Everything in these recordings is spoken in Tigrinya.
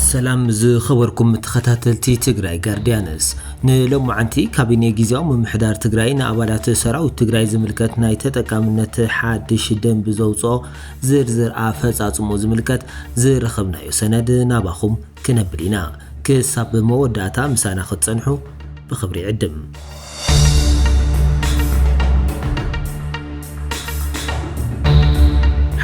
سلام خبركم متخاتلتي تግራይ ጋርዲያንስ ንሎሙዓንቲ ካቢኔ ጊዜያዊ ምምሕዳር ትግራይ ንኣባላት ሰራዊት ትግራይ ዝምልከት ናይ ተጠቃምነት ሓድሽ ደንቢ ዘውፅኦ ዝርዝር ኣፈጻጽሙ ዝምልከት ዝረኸብናዮ ሰነድ ናባኹም ክነብል ኢና ክሳብ መወዳእታ ምሳና ክትጸንሑ ብኽብሪ ዕድም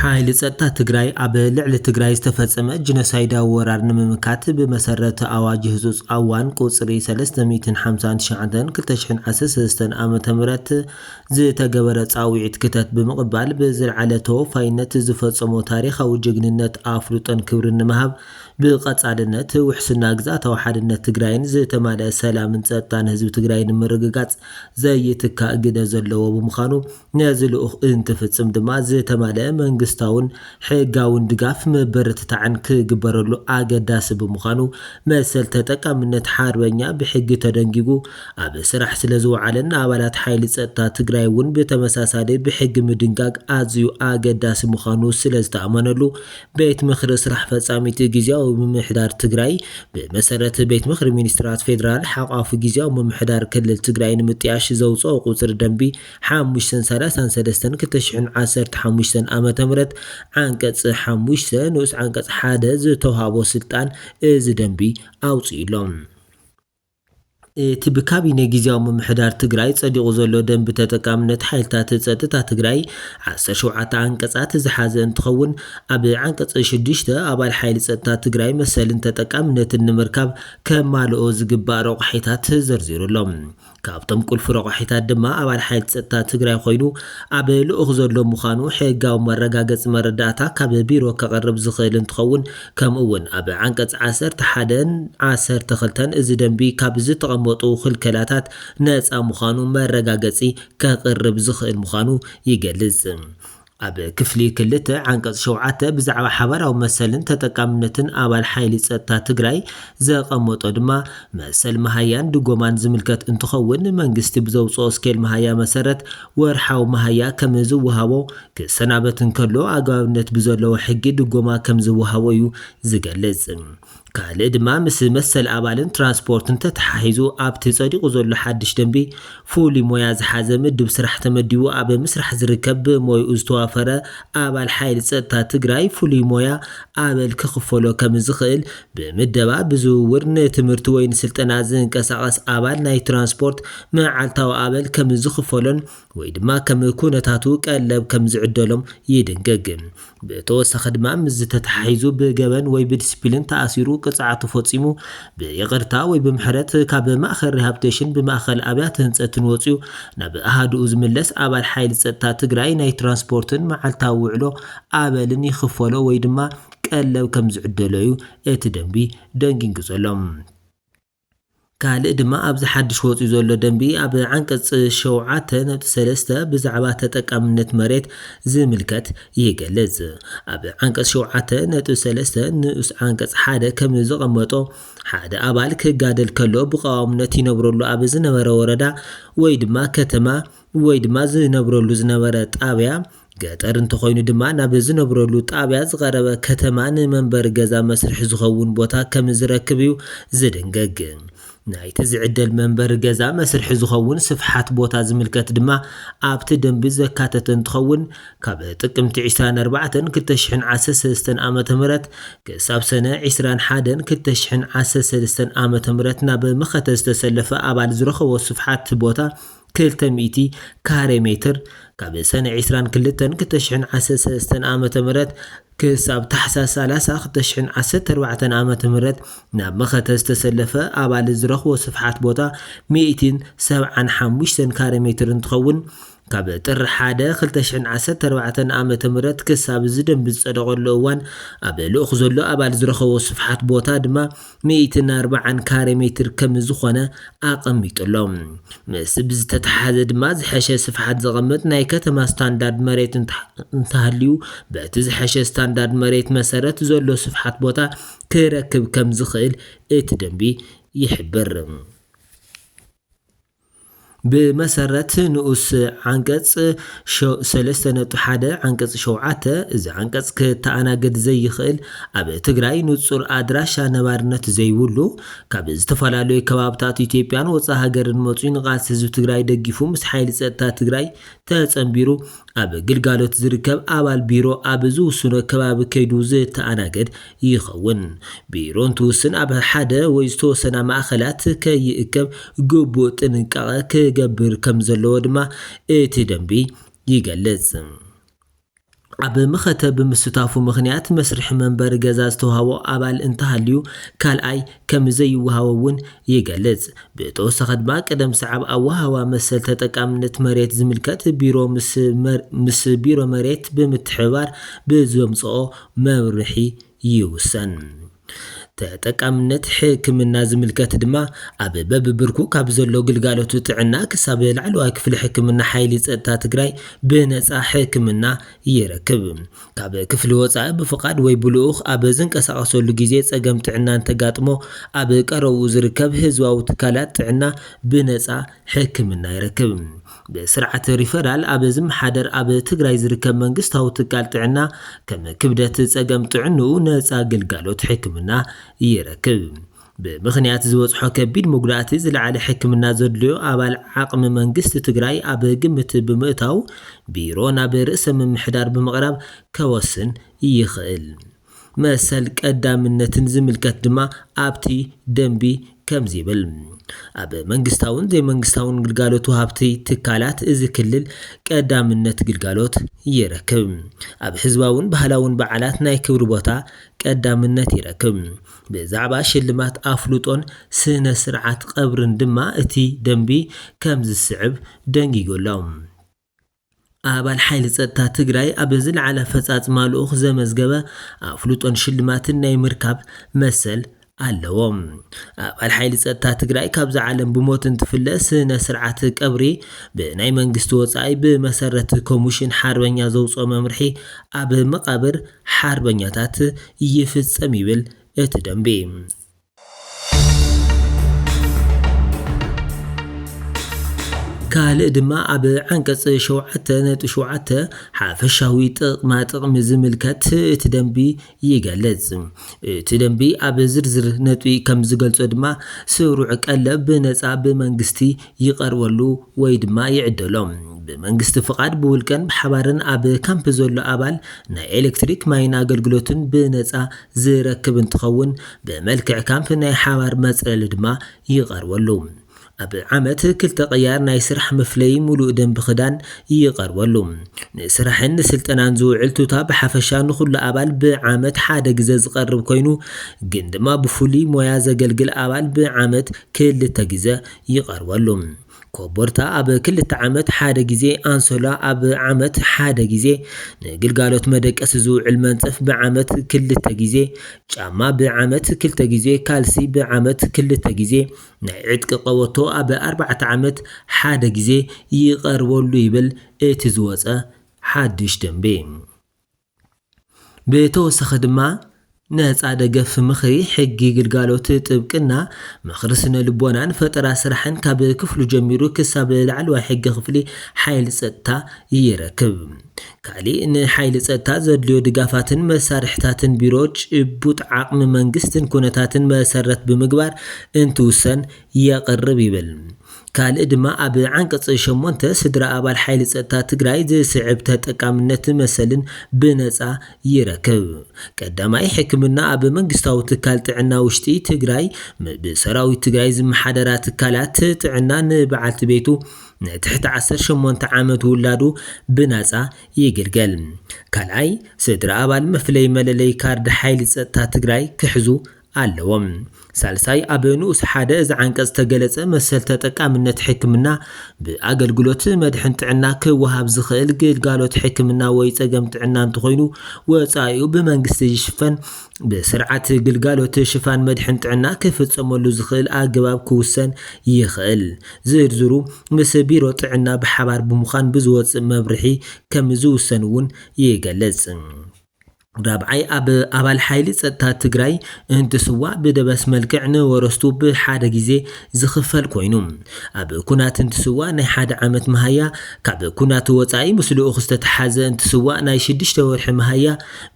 حايل ጸጥታ ትግራይ ኣብ ልዕሊ ትግራይ ዝተፈጸመ ጂኖሳይዳዊ ወራር ንምምካት ብመሰረተ ኣዋጅ ህጹጽ ኣዋን ቁጽሪ 359/2013 ዓመተ ምህረት ዝተገበረ ጻውዒት ክተት ብምቕባል ብዝለዓለ ተወፋይነት ዝፈጸሞ ታሪኻዊ ጅግንነት ኣፍሉጦን ክብርን ንምሃብ ብቐጻልነት ውሕስና ግዛታዊ ሓድነት ትግራይን ዝተማልአ ሰላምን ጸጥታን ህዝቢ ትግራይ ንምርግጋጽ ዘይትካእ ግደ ዘለዎ ብምዃኑ ነዚ ልኡኽ እንትፍጽም ድማ ዝተማልአ መንግስታውን ሕጋውን ድጋፍ መበረታታዕን ክግበረሉ ኣገዳሲ ብምዃኑ መሰል ተጠቃምነት ሓርበኛ ብሕጊ ተደንጊጉ ኣብ ስራሕ ስለ ዝወዓለን ኣባላት ሓይሊ ጸጥታ ትግራይ እውን ብተመሳሳሊ ብሕጊ ምድንጋግ ኣዝዩ ኣገዳሲ ምዃኑ ስለ ዝተኣመነሉ ቤት ምኽሪ ስራሕ ፈጻሚት ጊዜያዊ ምምሕዳር ትግራይ ብመሰረት ቤት ምኽሪ ሚኒስትራት ፌደራል ሓቋፉ ጊዜያዊ ምምሕዳር ክልል ትግራይ ንምጥያሽ ዘውፅኦ ቁጽሪ ደንቢ 533/2015 ዓመተ ምህረት አንቀጽ 5 ንኡስ አንቀጽ 1 ዝተውሃቦ ስልጣን እዚ ደንቢ ኣውፅኢሎም እቲ ብካቢኔ ጊዜያዊ ምምሕዳር ትግራይ ጸዲቑ ዘሎ ደንቢ ተጠቃምነት ሓይልታት ጸጥታ ትግራይ 17 አንቀጻት ዝሓዘ እንትኸውን ኣብ አንቀጽ 6 ኣባል ሓይሊ ጸጥታ ትግራይ መሰልን ተጠቃምነትን ንምርካብ ከማልኦ ዝግባእ ረቑሒታት ዘርዚሩሎም ካብቶም ቁልፊ ረቑሒታት ድማ ኣባል ሓይሊ ጸጥታ ትግራይ ኮይኑ ኣብ ልኡኽ ዘሎ ምዃኑ ሕጋዊ መረጋገፂ መረዳእታ ካብ ቢሮ ከቕርብ ዝኽእል እንትኸውን ከምኡውን ኣብ አንቀጽ 11 12 እዚ ደንቢ ካብ ዝተቐመጡ ክልከላታት ነፃ ምዃኑ መረጋገፂ ከቕርብ ዝኽእል ምዃኑ ይገልጽ ኣብ ክፍሊ ክልተ አንቀጽ 7 ብዛዕባ ሓበራዊ መሰልን ተጠቃምነትን ኣባል ሓይሊ ጸጥታ ትግራይ ዘቐመጦ ድማ መሰል መሃያን ድጎማን ዝምልከት እንትኸውን መንግስቲ ብዘውፅኦ ስኬል መሃያ መሰረት ወርሓዊ መሃያ ከም ዝወሃቦ ክሰናበት እንከሎ ኣገባብነት ብዘለዎ ሕጊ ድጎማ ከም ዝወሃቦ እዩ ዝገልጽ ካልእ ድማ ምስ መሰል ኣባልን ትራንስፖርትን ተተሓሒዙ ኣብቲ ጸዲቑ ዘሎ ሓድሽ ደንቢ ፍሉይ ሞያ ዝሓዘ ምድብ ስራሕ ተመዲቡ ኣብ ምስራሕ ዝርከብ ብሞይኡ ዝተዋፈረ ኣባል ሓይሊ ጸጥታ ትግራይ ፍሉይ ሞያ ኣበል ክኽፈሎ ከም ዝኽእል ብምደባ ብዝውውር ንትምህርቲ ወይ ንስልጠና ዝንቀሳቐስ ኣባል ናይ ትራንስፖርት መዓልታዊ ኣበል ከም ዝኽፈሎን ወይ ድማ ከም ኩነታቱ ቀለብ ከም ዝዕደሎም ይድንገግ ብተወሳኺ ድማ ምስ ተተሓሒዙ ብገበን ወይ ብዲስፕሊን ተኣሲሩ ቅጽዓቱ ፈጺሙ ብይቕርታ ወይ ብምሕረት ካብ ማእኸል ሪሃብቴሽን ብማእኸል ኣብያተ ህንፀትን ወፂኡ ናብ ኣሃድኡ ዝምለስ ኣባል ሓይሊ ጸጥታ ትግራይ ናይ ትራንስፖርትን መዓልታዊ ውዕሎ ኣበልን ይኽፈሎ ወይ ድማ ቀለብ ከም ዝዕደሎ እዩ እቲ ደንቢ ደንጊጉ ዘሎ ካልእ ድማ ኣብዚ ሓድሽ ወፂኡ ዘሎ ደንቢ ኣብ አንቀጽ 7.3 ብዛዕባ ተጠቃምነት መሬት ዝምልከት ይገልጽ ኣብ አንቀጽ 7.3 ንኡስ አንቀጽ 1 ከም ዝቐመጦ ሓደ ኣባል ክጋደል ከሎ ብቐዋምነት ይነብረሉ ኣብ ዝነበረ ወረዳ ወይ ድማ ከተማ ወይ ድማ ዝነብረሉ ዝነበረ ጣብያ ገጠር እንተኾይኑ ድማ ናብ ዝነብረሉ ጣብያ ዝቐረበ ከተማ ንመንበሪ ገዛ መስርሕ ዝኸውን ቦታ ከም ዝረክብ እዩ ዝድንገግ ናይቲ ዝዕደል መንበሪ ገዛ መስርሕ ዝኸውን ስፍሓት ቦታ ዝምልከት ድማ ኣብቲ ደንቢ ዘካተተ እንትኸውን ካብ ጥቅምቲ 24/2013 ዓመተ ምህረት ክሳብ ሰነ 21/2013 ዓመተ ምህረት ናብ መኸተ ዝተሰለፈ ኣባል ዝረኸቦ ስፍሓት ቦታ 200 ካሬ ሜትር ካብ ሰነ 22/2013 ዓመተ ምህረት ክሳብ ታሕሳስ 30/2014 ዓመተ ምህረት ናብ መኸተ ዝተሰለፈ ኣባል ዝረኸቦ ስፍሓት ቦታ 175 ካሬ ሜትር እንትኸውን ካብ ጥር 1/2014 ዓመተ ምህረት ክሳብ ዝደንቢ ዝጸደቐሉ እዋን ኣብ ልኡኽ ዘሎ ኣባል ዝረኸቦ ስፍሓት ቦታ ድማ 140 ካሬ ሜትር ከም ዝኾነ ኣቐሚጡሎም ምስ ብዝተተሓዘ ድማ ዝሐሸ ስፍሓት ዘቐምጥ ናይ ከተማ ስታንዳርድ መሬት እንተሃልዩ በቲ ዝሐሸ ስታንዳርድ መሬት መሰረት ዘሎ ስፍሓት ቦታ ክረክብ ከም ዝኽእል እቲ ደንቢ ይሕብር بمسرت نؤس عنقص سلسته نطو حدا عنقص شوعته إذا عنقص كتأنا قد زي يخيل أب تقرأي نتصور أدراشا نبارنت زي ولو كابز تفلالو كبابتات إثيوبيان وصاها قرن موطين غاس هزو تقرأي دقيفو مس حيل ستا تقرأي تاتنبيرو أب قلقالوت زركب أبال بيرو أبزو سنو كباب كيدو زي تأنا قد يخون بيرون توسن أب حدا ويستوسنا مأخلات كي يأكب قبو تنقاق كقبر كمزلو دما اتدنبي يقلز عب مختب مستافو مغنيات مسرح منبر جزاز توهاو أبال انتهاليو كالأي كمزي وهاوون يقلز بتوسخ ما قدم صعب أوهاوا مسل تتقامنت مريت زملكت بيرو مس بيرو مريت بمتحوار بزومصو مورحي يوسن تتقامنت حكمنا زملكت دما أب ببركو كابزلو قلقالو تتعنا كساب العلوى كفل حكمنا حيلي صدتا تقراي بنصا حكمنا يركب كاب كفل وصا بفقاد وي بلوخ أب زنقساقسلو غيزي صقم تعنا انتقاطمو أب قرو زركب هزواو تكالات تعنا بنصا حكمنا يركب بسرعة ريفرال أب زم حدر أب تقراي زركب منقستاو تكال تعنا كم كبدت صقم تعنو نصا قلقالو حكمنا يركب بمخنيات زوصحو كبيد مقرات زلعالي حكمنا زدليو أبال عقم منقست تقراي أب قمت بمئتاو بيرونا برئس من محدار بمغرب كوسن يخيل مسل قدامنا تنزم الكتدما أبتي دنبي كم زيبل أب منقستاون زي منقستاون قلقالوت وهابتي تكالات إذا كلل قدامنا قلقالوت يركب أب حزباون بهلاون بعالات ناي كبربوتا قدامنا يركب بزعبا شلمات أفلوطون سنة سرعات قبرن دما اتي دنبي كم زي السعب دنجي قولهم أبال حيل صدتا تقراي أبزل على فصاص مالوخ زمزقبة أفلوطون شلماتن ناي مركب مسل ኣለዎም أبال حيل صدتا تقراي كابز عالم بموتن تفلس نسرعات قبري بناي منقست وصاي بمسرت كوميشن حربنيا زوصو ممرحي أب مقابر حربنياتات يفصم يبل اتدنبي كالق دما أب عنقص شوعته حافشاوي ما طقم زملكت تدنبي يقلز تدنبي أب زرزر نتوي كم زقلصو دما سروع قلب نصا بمنقستي يقرولو وي دما يعدلوم بمنقست فقاد بولكن بحبارن أب كامب زولو أبال نا إلكتريك ماينا قلقلوتن بنصا زركب انتخون بملكع كامب ناي حوار مسألة دما يقرولو أب عمت كل تغيار ناي سرح مفلي ملو دم بخدان يقرولو نسرحن سلطنان زوعلتو تاب حفشان كل أبال بعمت حادا جزاز قرب كوينو قندما بفولي مويازة قلقل أبال بعمت كل تجزا يقرولو كوبرتا أب كل تعمت حادا جزي أنسولا أب عمت حادا جزي قلقالوت مدك أسزو علمانتف بعمت كل تجزي جاما بعمت كل تجزي كالسي بعمت كل تجزي نعيدك قوتو أب 4 عمت حادا جزي يقرولو يبل اتزوزا حادش دنبي بتوسخ دما ناس عدقف مخري حقي قلقالوت تبقنا مخرسنا لبونان فترة سرحن كاب كفلو جميرو كساب العلوى حق خفلي حيل ستا يركب كالي إن حيل ستا زدليو دقافاتن مسارحتاتن بيروج بوت عقم منقستن كونتاتن مسارت بمقبار انتوسن يقرب يبل كال إدما أب عنقص شمونته سدرا أبال حيل صدتا تقراي زي سعبته تقامنت مسلن بنصا يركب قداماي حكمنا أب منقستاو تكال تعنا وشتي تقراي بسراوي تقراي زم حدرات تكالات تعنا نبعت بيتو تحت 18 عامت ولادو بنصا يقلقل كالاي سدرا أبال مفلي مللي كارد حيل صدتا تقراي كحزو ኣለዎም ሳልሳይ ኣብ ንኡስ ሓደ እዚ ዓንቀጽ ተገለጸ መሰል ተጠቃምነት ሕክምና ብኣገልግሎት መድሕን ጥዕና ክወሃብ ዝኽእል ግልጋሎት ሕክምና ወይ ጸገም ጥዕና እንተኾይኑ ወጻኢኡ ብመንግስቲ ይሽፈን بسرعة قلقالوت شفان مدحن تعنا كيف تصملو زخيل آقباب كوسن يخيل زرزرو مسبيرو تعنا بحبار بمخان بزوات مبرحي كمزو سنون يقلز رابعي أبال حيلي ጸጥታ ትግራይ እንትስዋዕ ብደበስ መልክዕ ንወረስቱ ብሓደ ግዜ ዝኽፈል ኮይኑ ኣብ ኩናት እንትስዋዕ ናይ ሓደ ዓመት መሃያ ካብ ኩናት ወፃኢ ምስ ልኡኽ ዝተተሓዘ እንትስዋዕ ናይ 6 ወርሒ መሃያ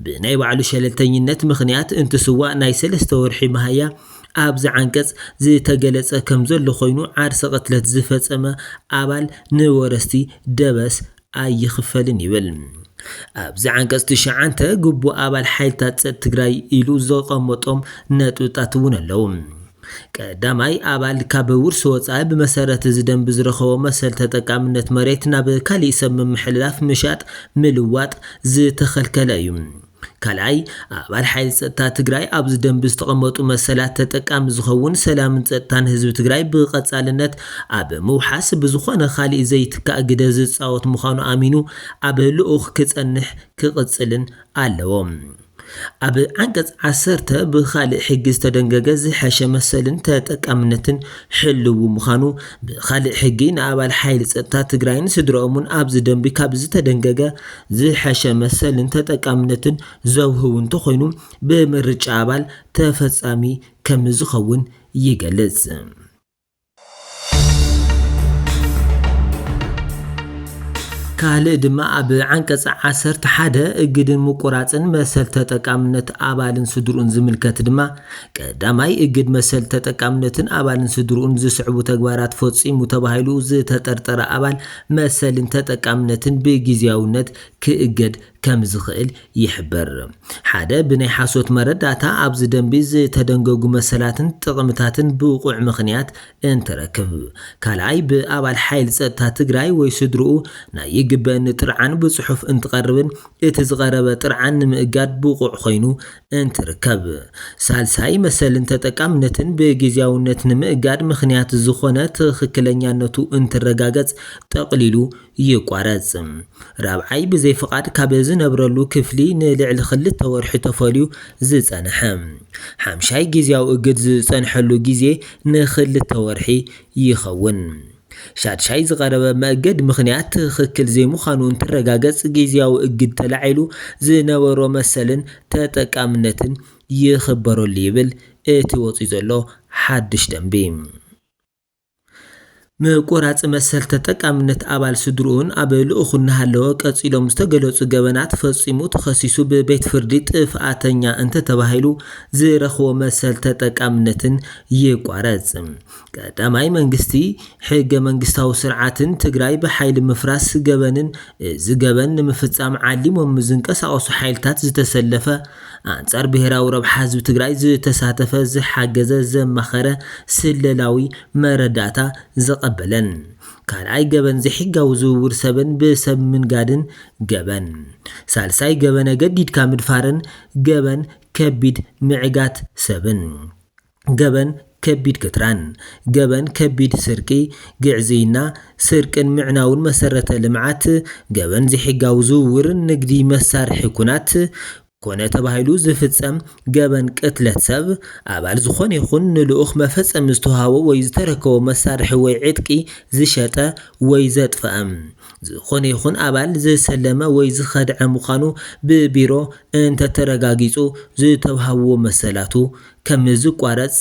ብናይ ባዕሉ ሸለልተኝነት ምኽንያት እንትስዋዕ ናይ 3 ወርሒ መሃያ ኣብዚ ዓንቀጽ ዝተገለጸ ከም ዘሎ ኮይኑ ዓርሰ ቅትለት ዝፈጸመ ኣባል ንወረስቲ ደበስ ኣይኽፈልን ይብል ኣብዚ ዓንቀጽ 9 ግቡእ ኣባል ሓይልታት ጸጥታ ትግራይ ኢሉ ዘቐመጦም ነጥብታት እውን ኣለዉ ቀዳማይ ኣባል ካብ ውርሲ ወፃኢ ብመሰረት ዝደንብ ዝረኸቦ መሰል ተጠቃምነት መሬት ናብ ካሊእ ሰብ ምምሕልላፍ ምሻጥ ምልዋጥ ዝተኸልከለ እዩ ካልኣይ ኣባል ሓይሊ ጸጥታ ትግራይ ኣብ ዝደንብ ዝተቐመጡ መሰላት ተጠቃሚ ዝኸውን ሰላምን ጸጥታን ህዝቢ ትግራይ ብቐጻልነት ኣብ ምውሓስ ብዝኾነ ካሊእ ዘይትካእ ግደ ዝፃወት ምዃኑ ኣሚኑ ኣብ ልኡኽ ክጸንሕ ክቕጽልን ኣለዎ ኣብ ዓንቀጽ 10 ብኻሊእ ሕጊ ዝተደንገገ ዝሐሸ መሰልን ተጠቃምነትን ሕልው ምዃኑ ብኻሊእ ሕጊ ንኣባል ሓይሊ ጸጥታ ትግራይን ስድሮኦምን ኣብ ዝደንቢ ካብ ዝተደንገገ ዝሐሸ መሰልን ተጠቃምነትን ዘውህው እንተኾይኑ ብምርጫ ኣባል ተፈጻሚ ከም ዝኸውን ይገልጽ ካልእ ድማ ኣብ ዓንቀጽ 11 እግድን ምቁራጽን መሰል ተጠቃምነት ኣባልን ስድሩን ዝምልከት ድማ ቀዳማይ እግድ መሰል ተጠቃምነትን ኣባልን ስድሩን ዝስዕቡ ተግባራት ፈጺሙ ተባሂሉ ዝተጠርጠረ ኣባል መሰልን ተጠቃምነትን ብግዝያውነት ክእገድ ከም ዝኽእል ይሕበር ሓደ ብናይ ሓሶት መረዳእታ ኣብ ዝደንቢ ዝተደንገጉ መሰላትን ጥቕምታትን ብውቁዕ ምኽንያት እንትረክብ ካልኣይ ብኣባል ሓይሊ ጸጥታ ትግራይ ወይ ስድርኡ ናይ ይግበአኒ ጥርዓን ብጽሑፍ እንትቐርብን እቲ ዝቐረበ ጥርዓን ንምእጋድ ብውቁዕ ኮይኑ እንትርከብ ሳልሳይ መሰልን ተጠቃምነትን ብግዝያውነት ንምእጋድ ምኽንያት ዝኾነ ትኽክለኛነቱ እንትረጋገጽ ጠቕሊሉ ይቋረጽ ራብዓይ ብዘይ ፍቓድ ካብ ዝነብረሉ ክፍሊ ንልዕሊ 2 ወርሒ ተፈልዩ ዝጸንሐ ሓምሻይ ግዝያዊ እግድ ዝጸንሐሉ ግዜ ን2 ወርሒ ይኸውን ሻድሻይ ዝቐረበ መእገድ ምኽንያት ትኽክል ዘይምዃኑ እንትረጋገጽ ግዝያዊ እግድ ተላዒሉ ዝነበሮ መሰልን ተጠቃምነትን ይኽበረሉ ይብል እቲ ወፂኡ ዘሎ ሓድሽ ደንቢ ምቁራጽ መሰል ተጠቃምነት ኣባል ስድሩን ኣብ ልኡኹ እናሃለወ ቀጺሎም ዝተገለጹ ገበናት ፈጺሙ ተኸሲሱ ብቤት ፍርዲ ጥፍኣተኛ እንተተባሂሉ ዝረኽቦ መሰል ተጠቃምነትን ይቋረጽ ቀዳማይ መንግስቲ ሕገ መንግስታዊ ስርዓትን ትግራይ ብሓይሊ ምፍራስ ገበንን ዝገበን ንምፍጻም ዓሊሞም ዝንቀሳቐሱ ሓይልታት ዝተሰለፈ አንጻር ብሔራዊ ረብሓ ህዝቢ ትግራይ ዝተሳተፈ ዝሓገዘ ዘማኸረ ስለላዊ መረዳእታ ዘቐበለን ካልኣይ ገበን ዘሕጋው ዝውውር ሰብን ብሰብ ምንጋድን ገበን ሳልሳይ ገበነ ገዲድካ ምድፋርን ገበን ከቢድ ምዕጋት ሰብን ገበን ከቢድ ክትራን ገበን ከቢድ ስርቂ ግዕዝይና ስርቅን ምዕናውን መሰረተ ልምዓት ገበን ዘሕጋው ዝውውርን ንግዲ መሳርሒ ኩናት ኮነ ተባሂሉ ዝፍጸም ገበን ቅትለት ሰብ ኣባል ዝኾነ ይኹን ንልኡኽ መፈጸም ዝተውሃቦ ወይ ዝተረከቦ መሳርሒ ወይ ዕጥቂ ዝሸጠ ወይ ዘጥፍአ ዝኾነ ይኹን ኣባል ዝሰለመ ወይ ዝኸድዐ ምዃኑ ብቢሮ እንተተረጋጊጹ ዝተውሃብዎ መሰላቱ ከም ዝቋረጽ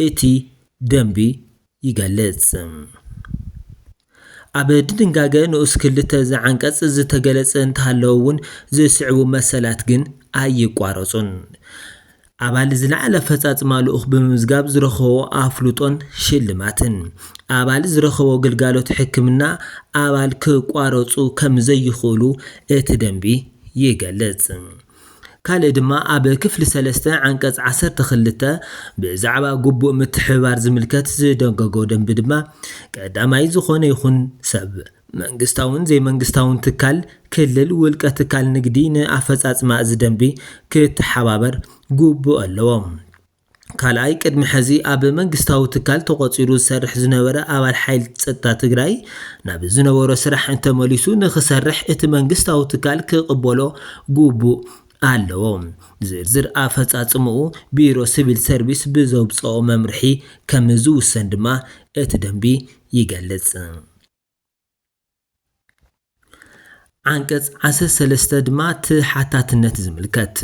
እቲ ደንቢ ይገልጽ ኣብ ድንጋገ ንኡስ ክልተ ዝዓንቀጽ ዝተገለጸ እንተሃለውን ዝስዕቡ መሰላት ግን ኣይቋረጹን ኣባል ዝለዓለ ፈጻጽማ ልኡኽ ብምዝጋብ ዝረኸቦ ኣፍሉጦን ሽልማትን ኣባል ዝረኸቦ ግልጋሎት ሕክምና ኣባል ክቋረጹ ከም ዘይኽእሉ እቲ ደንቢ ይገልጽ ካልእ ድማ ኣብ ክፍሊ 3 ዓንቀጽ 12 ብዛዕባ ግቡእ ምትሕብባር ዝምልከት ዝደንገጎ ደንቢ ድማ ቀዳማይ ዝኾነ ይኹን ሰብ መንግስታውን ዘይመንግስታውን ትካል ክልል ውልቀ ትካል ንግዲ ንኣፈጻጽማ እዚ ደንቢ ክትሓባበር ግቡእ ኣለዎም ካልኣይ ቅድሚ ሕዚ ኣብ መንግስታዊ ትካል ተቆፂሩ ዝሰርሕ ዝነበረ ኣባል ሓይሊ ጸጥታ ትግራይ ናብ ዝነበሮ ስራሕ እንተመሊሱ ንኽሰርሕ እቲ መንግስታዊ ትካል ክቕበሎ ግቡእ ኣለዎ ዝርዝር ኣፈጻጽምኡ ቢሮ ሲቪል ሰርቪስ ብዘውፅኦ መምርሒ ከም ዝውሰን ድማ እቲ ደንቢ ይገልጽ عنቀጽ 13 ድማ ትሓታትነት ዝምልከት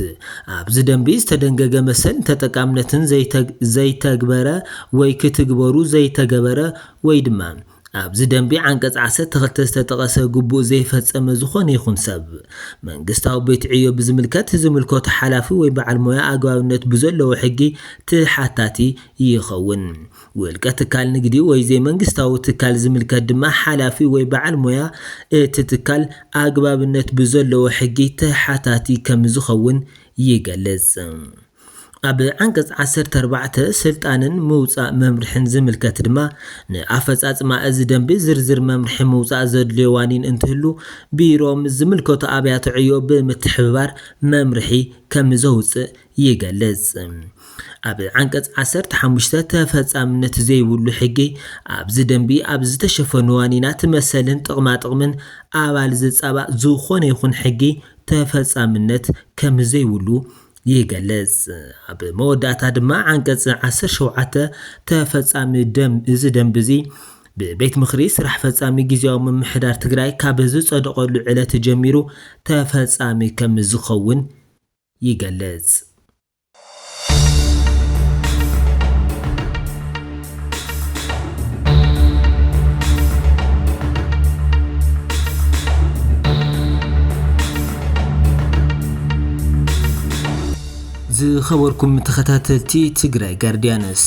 ኣብዚ ደንቢ ዝተደንገገ መሰል ተጠቃምነትን ዘይተግበረ ወይ ክትግበሩ ዘይተገበረ ወይ ድማ ኣብዚ ደንቢ عنቀጽ 12 ዝተጠቐሰ ግቡእ ዘይፈጸመ ዝኾነ ይኹን ሰብ መንግስታዊ ቤት ዕዮ ብዝምልከት ዝምልከቶ ሓላፊ ወይ በዓል ሞያ ኣግባብነት ብዘለዎ ሕጊ ተሓታቲ ይኸውን ውልቀ ትካል ንግዲ ወይ ዘይመንግስታዊ ትካል ዝምልከት ድማ ሓላፊ ወይ በዓል ሞያ እቲ ትካል ኣግባብነት ብዘለዎ ሕጊ ተሓታቲ ከም ዝኸውን ይገልጽ ኣብ عنቀጽ 14 ስልጣንን ምውፃእ መምርሕን ዝምልከት ድማ ንኣፈጻጽማ እዚ ደንቢ ዝርዝር መምርሒ ምውፃእ ዘድልዮ ዋኒን እንትህሉ ቢሮም ዝምልከቶ ኣብያተ ዕዮ ብምትሕብባር መምርሒ ከም ዘውፅእ ይገልጽ ኣብ عنቀጽ 15 ተፈጻምነት ዘይብሉ ሕጊ ኣብዚ ደንቢ ኣብ ዝተሸፈኑ ዋኒናት መሰልን ጥቕማጥቕምን ኣባል ዝጸባእ ዝኾነ ይኹን ሕጊ ተፈጻምነት ከም ዘይብሉ ይገልጽ ኣብ መወዳእታ ድማ عنቀጽ 17 ተፈጻሚ እዚ ደንቢ እዚ ብቤት ምኽሪ ስራሕ ፈጻሚ ጊዜያዊ ምምሕዳር ትግራይ ካብ ዝጸደቐሉ ዕለት ጀሚሩ ተፈጻሚ ከም ዝኸውን ይገልጽ ዝኸበርኩም ተኸታተልቲ ትግራይ ጋርዲያንስ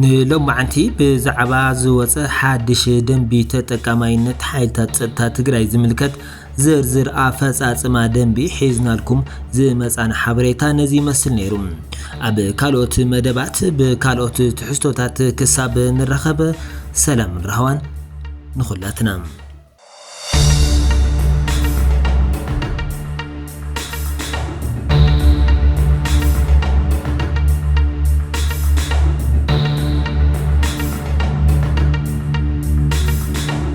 ንሎማዓንቲ ብዛዕባ ዝወፀ ሓድሽ ደንቢ ተጠቃማይነት ሓይልታት ፀጥታ ትግራይ ዝምልከት ዝርዝር ኣፈጻጽማ ደንቢ ሒዝናልኩም ዝመጻና ሓበሬታ ነዚ ይመስል ነይሩ ኣብ ካልኦት መደባት ብካልኦት ትሕዝቶታት ክሳብ ንረኸበ ሰላም ረህዋን ንኹላትና